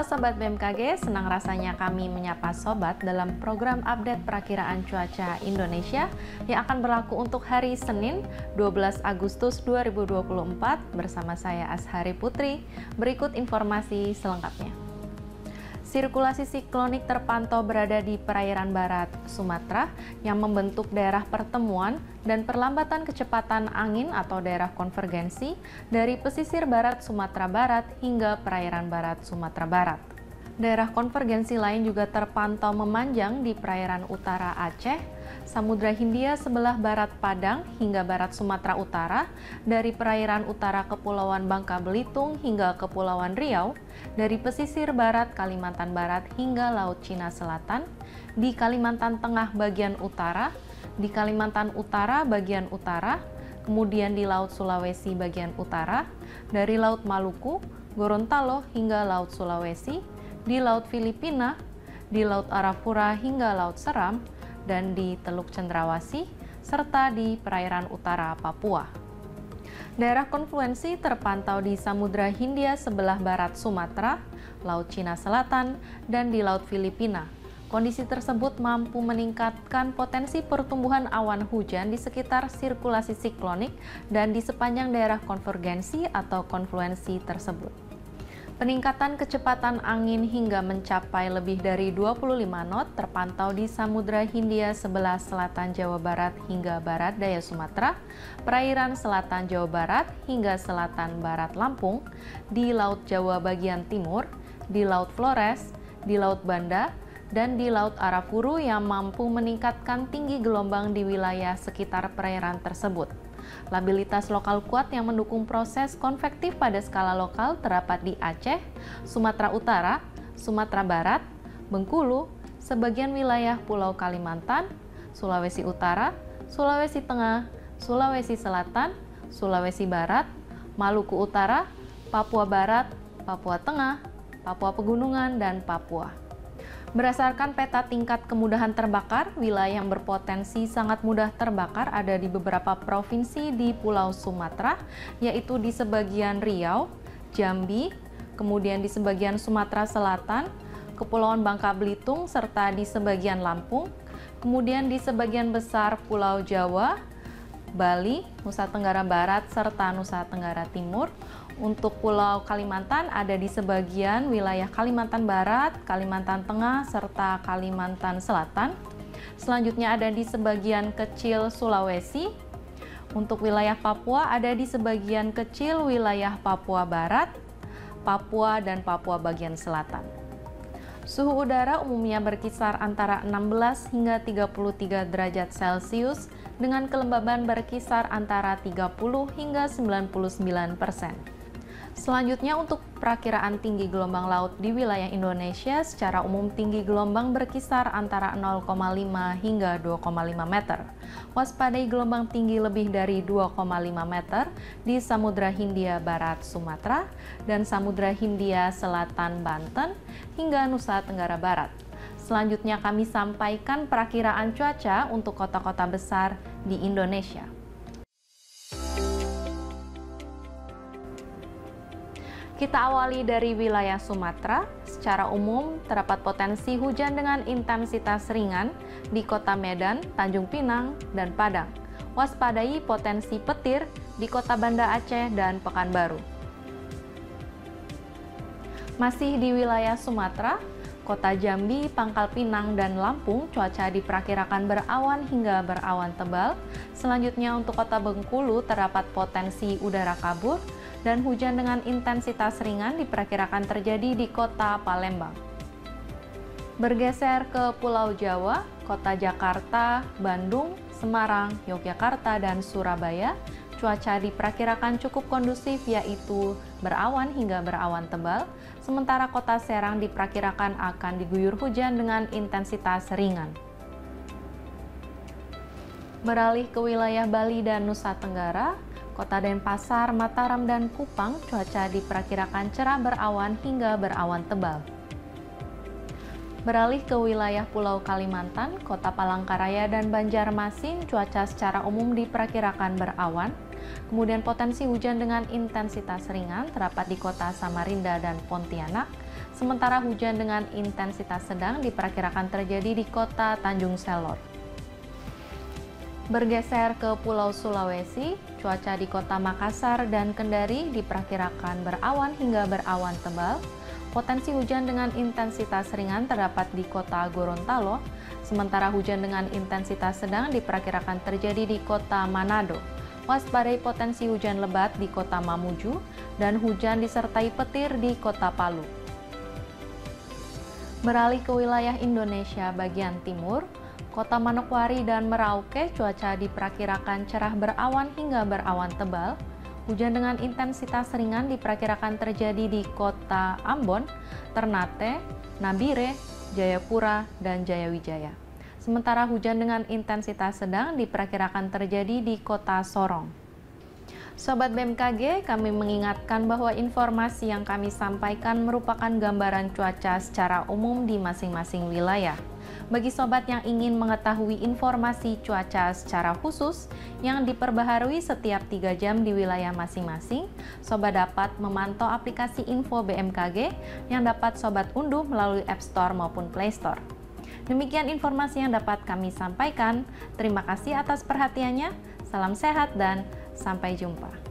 Halo Sobat BMKG, senang rasanya kami menyapa Sobat dalam program update perakiraan cuaca Indonesia yang akan berlaku untuk hari Senin 12 Agustus 2024 bersama saya Ashari Putri. Berikut informasi selengkapnya. Sirkulasi siklonik terpantau berada di perairan barat Sumatera yang membentuk daerah pertemuan dan perlambatan kecepatan angin atau daerah konvergensi dari pesisir barat Sumatera Barat hingga perairan barat Sumatera Barat. Daerah konvergensi lain juga terpantau memanjang di perairan utara Aceh, Samudra Hindia sebelah barat Padang hingga barat Sumatera Utara, dari perairan utara Kepulauan Bangka Belitung hingga Kepulauan Riau, dari pesisir barat Kalimantan Barat hingga Laut Cina Selatan, di Kalimantan Tengah bagian utara, di Kalimantan Utara bagian utara, kemudian di Laut Sulawesi bagian utara, dari Laut Maluku, Gorontalo hingga Laut Sulawesi, di Laut Filipina, di Laut Arafura hingga Laut Seram, dan di Teluk Cendrawasih, serta di perairan utara Papua. Daerah konfluensi terpantau di Samudra Hindia sebelah barat Sumatera, Laut Cina Selatan, dan di Laut Filipina. Kondisi tersebut mampu meningkatkan potensi pertumbuhan awan hujan di sekitar sirkulasi siklonik dan di sepanjang daerah konvergensi atau konfluensi tersebut. Peningkatan kecepatan angin hingga mencapai lebih dari 25 knot terpantau di Samudra Hindia sebelah selatan Jawa Barat hingga barat daya Sumatera, perairan selatan Jawa Barat hingga selatan barat Lampung, di Laut Jawa bagian timur, di Laut Flores, di Laut Banda, dan di Laut Arafuru yang mampu meningkatkan tinggi gelombang di wilayah sekitar perairan tersebut. Labilitas lokal kuat yang mendukung proses konvektif pada skala lokal terdapat di Aceh, Sumatera Utara, Sumatera Barat, Bengkulu, sebagian wilayah Pulau Kalimantan, Sulawesi Utara, Sulawesi Tengah, Sulawesi Selatan, Sulawesi Barat, Maluku Utara, Papua Barat, Papua Tengah, Papua Pegunungan, dan Papua. Berdasarkan peta tingkat kemudahan terbakar, wilayah yang berpotensi sangat mudah terbakar ada di beberapa provinsi di Pulau Sumatera, yaitu di sebagian Riau, Jambi, kemudian di sebagian Sumatera Selatan, Kepulauan Bangka Belitung, serta di sebagian Lampung, kemudian di sebagian besar Pulau Jawa, Bali, Nusa Tenggara Barat, serta Nusa Tenggara Timur. Untuk Pulau Kalimantan ada di sebagian wilayah Kalimantan Barat, Kalimantan Tengah, serta Kalimantan Selatan. Selanjutnya ada di sebagian kecil Sulawesi. Untuk wilayah Papua ada di sebagian kecil wilayah Papua Barat, Papua, dan Papua bagian selatan. Suhu udara umumnya berkisar antara 16 hingga 33 derajat Celcius dengan kelembaban berkisar antara 30 hingga 99%. Selanjutnya untuk perakiraan tinggi gelombang laut di wilayah Indonesia, secara umum tinggi gelombang berkisar antara 0,5 hingga 2,5 meter. Waspadai gelombang tinggi lebih dari 2,5 meter di Samudra Hindia Barat Sumatera dan Samudra Hindia Selatan Banten hingga Nusa Tenggara Barat. Selanjutnya kami sampaikan perakiraan cuaca untuk kota-kota besar di Indonesia. Kita awali dari wilayah Sumatera. Secara umum, terdapat potensi hujan dengan intensitas ringan di kota Medan, Tanjung Pinang, dan Padang. Waspadai potensi petir di kota Banda Aceh dan Pekanbaru. Masih di wilayah Sumatera, kota Jambi, Pangkal Pinang, dan Lampung, cuaca diperkirakan berawan hingga berawan tebal. Selanjutnya untuk kota Bengkulu, terdapat potensi udara kabur, dan hujan dengan intensitas ringan diperkirakan terjadi di kota Palembang. Bergeser ke Pulau Jawa, kota Jakarta, Bandung, Semarang, Yogyakarta, dan Surabaya, cuaca diperkirakan cukup kondusif yaitu berawan hingga berawan tebal, sementara kota Serang diperkirakan akan diguyur hujan dengan intensitas ringan. Beralih ke wilayah Bali dan Nusa Tenggara, Kota Denpasar, Mataram, dan Kupang, cuaca diperkirakan cerah berawan hingga berawan tebal. Beralih ke wilayah Pulau Kalimantan, Kota Palangkaraya dan Banjarmasin, cuaca secara umum diperkirakan berawan. Kemudian potensi hujan dengan intensitas ringan terdapat di kota Samarinda dan Pontianak, sementara hujan dengan intensitas sedang diperkirakan terjadi di kota Tanjung Selor. Bergeser ke Pulau Sulawesi, cuaca di kota Makassar dan Kendari diperkirakan berawan hingga berawan tebal. Potensi hujan dengan intensitas ringan terdapat di kota Gorontalo, sementara hujan dengan intensitas sedang diperkirakan terjadi di kota Manado. Waspadai potensi hujan lebat di kota Mamuju dan hujan disertai petir di kota Palu. Beralih ke wilayah Indonesia bagian timur, Kota Manokwari dan Merauke cuaca diperkirakan cerah berawan hingga berawan tebal. Hujan dengan intensitas ringan diperkirakan terjadi di kota Ambon, Ternate, Nabire, Jayapura, dan Jayawijaya. Sementara hujan dengan intensitas sedang diperkirakan terjadi di kota Sorong. Sobat BMKG, kami mengingatkan bahwa informasi yang kami sampaikan merupakan gambaran cuaca secara umum di masing-masing wilayah. Bagi sobat yang ingin mengetahui informasi cuaca secara khusus yang diperbaharui setiap 3 jam di wilayah masing-masing, sobat dapat memantau aplikasi Info BMKG yang dapat sobat unduh melalui App Store maupun Play Store. Demikian informasi yang dapat kami sampaikan. Terima kasih atas perhatiannya. Salam sehat dan sampai jumpa.